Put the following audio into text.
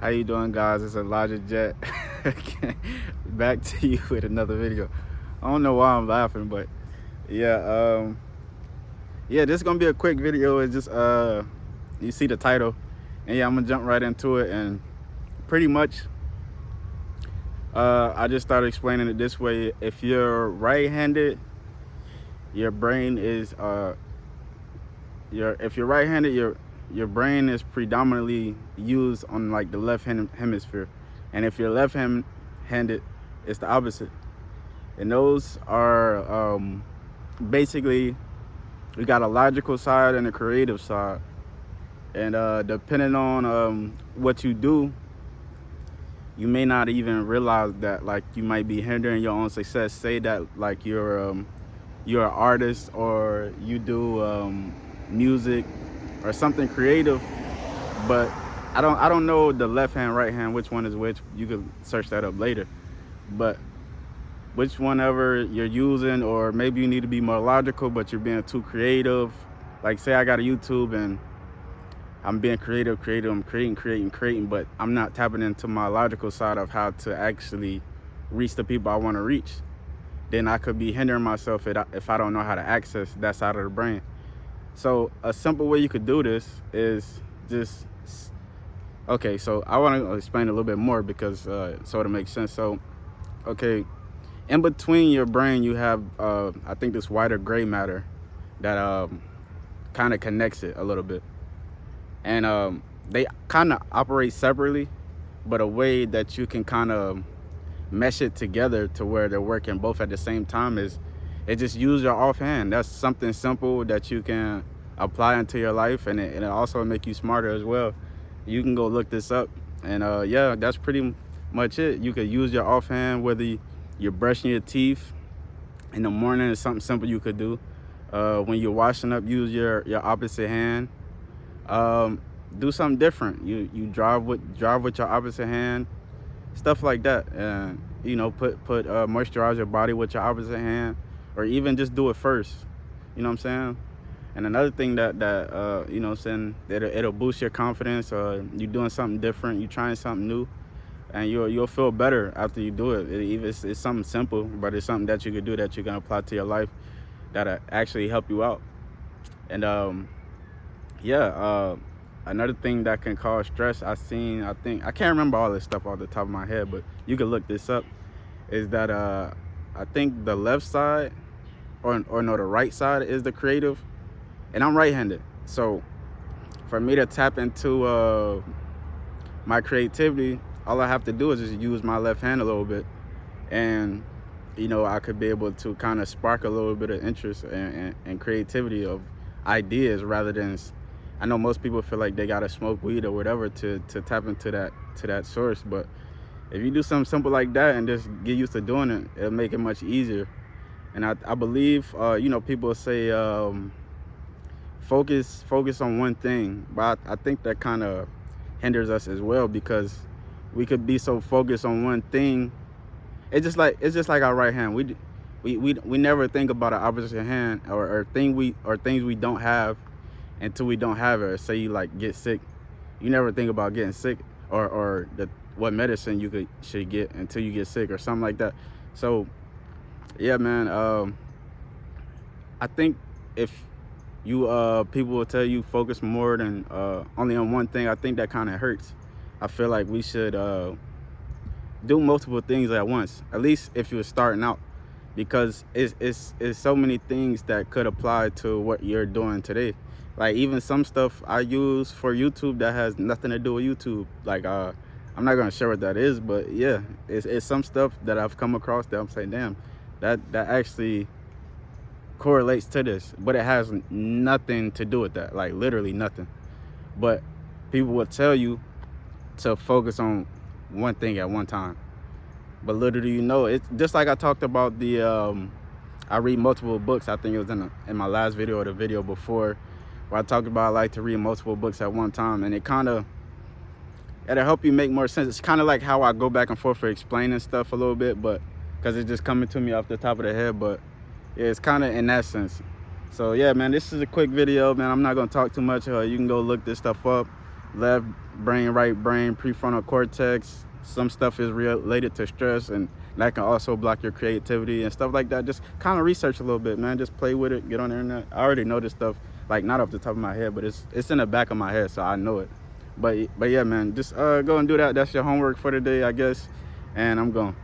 How you doing, guys? It's Elijah Jet. Back to you with another video. I don't know why I'm laughing, but yeah, yeah, this is gonna be a quick video. It's just you see the title, and yeah, I'm gonna jump right into it. And pretty much, I just started explaining it this way. If you're right-handed, your brain is if you're right-handed, your brain is predominantly used on like the left hemisphere, and if you're left-handed, it's the opposite. And those are basically, we got a logical side and a creative side, and depending on what you do, you may not even realize that like you might be hindering your own success. Say that like you're an artist, or you do music or something creative, but I don't know the left hand, right hand, which one is which. You could search that up later. But which one ever you're using, or maybe you need to be more logical, but you're being too creative. Like say I got a YouTube and I'm being creative, I'm creating, but I'm not tapping into my logical side of how to actually reach the people I want to reach. Then I could be hindering myself if I don't know how to access that side of the brain. So a simple way you could do this is just, okay, so I want to explain a little bit more because so it makes sense. So, okay, in between your brain, you have, I think, this white or gray matter that kind of connects it a little bit. And they kind of operate separately, but a way that you can kind of mesh it together to where they're working both at the same time is just use your offhand. That's something simple that you can apply into your life, and it also make you smarter as well. You can go look this up, and yeah, that's pretty much it. You could use your offhand, whether you're brushing your teeth in the morning. Is something simple you could do. When you're washing up, use your opposite hand. Do something different. You drive with your opposite hand, stuff like that. And you know, moisturize your body with your opposite hand, or even just do it first. You know what I'm saying? And another thing that you know what I'm saying, it'll boost your confidence. You're doing something different, you're trying something new, and you'll feel better after you do it. It's something simple, but it's something that you could do that you can apply to your life that actually help you out. And yeah, another thing that can cause stress, I think I can't remember all this stuff off the top of my head, but you can look this up, is that I think the left side, or no, the right side is the creative, and I'm right-handed. So for me to tap into my creativity, all I have to do is just use my left hand a little bit, and you know, I could be able to kind of spark a little bit of interest and creativity of ideas, rather than, I know most people feel like they gotta smoke weed or whatever to tap into that source. But if you do something simple like that and just get used to doing it, it'll make it much easier. And I believe, you know, people say focus on one thing, but I think that kind of hinders us as well, because we could be so focused on one thing. It's just like our right hand. We never think about our opposite hand, or things we don't have until we don't have it. Or say you like get sick, you never think about getting sick, or what medicine you should get until you get sick, or something like that. So yeah, man, I think if you people will tell you focus more than only on one thing, I think that kind of hurts. I feel like we should do multiple things at once, at least if you're starting out, because it's so many things that could apply to what you're doing today. Like even some stuff I use for YouTube that has nothing to do with YouTube. Like I'm not gonna share what that is, but yeah, it's some stuff that I've come across that I'm saying, damn, that actually correlates to this, but it has nothing to do with that, like literally nothing. But people will tell you to focus on one thing at one time, but literally, you know, it's just like I talked about the I read multiple books. I think it was in my last video or the video before, where I talked about I like to read multiple books at one time, and it'll help you make more sense. It's kind of like how I go back and forth for explaining stuff a little bit, but because it's just coming to me off the top of the head. But yeah, it's kind of in that sense. So yeah, man, this is a quick video, man. I'm not gonna talk too much. You can go look this stuff up. left brain, right brain, prefrontal cortex. Some stuff is related to stress, and that can also block your creativity and stuff like that. Just kind of research a little bit, man. Just play with it, get on the internet. I already know this stuff, like not off the top of my head, but it's in the back of my head, so I know it. But yeah, man, just go and do that. That's your homework for today, I guess, and I'm going.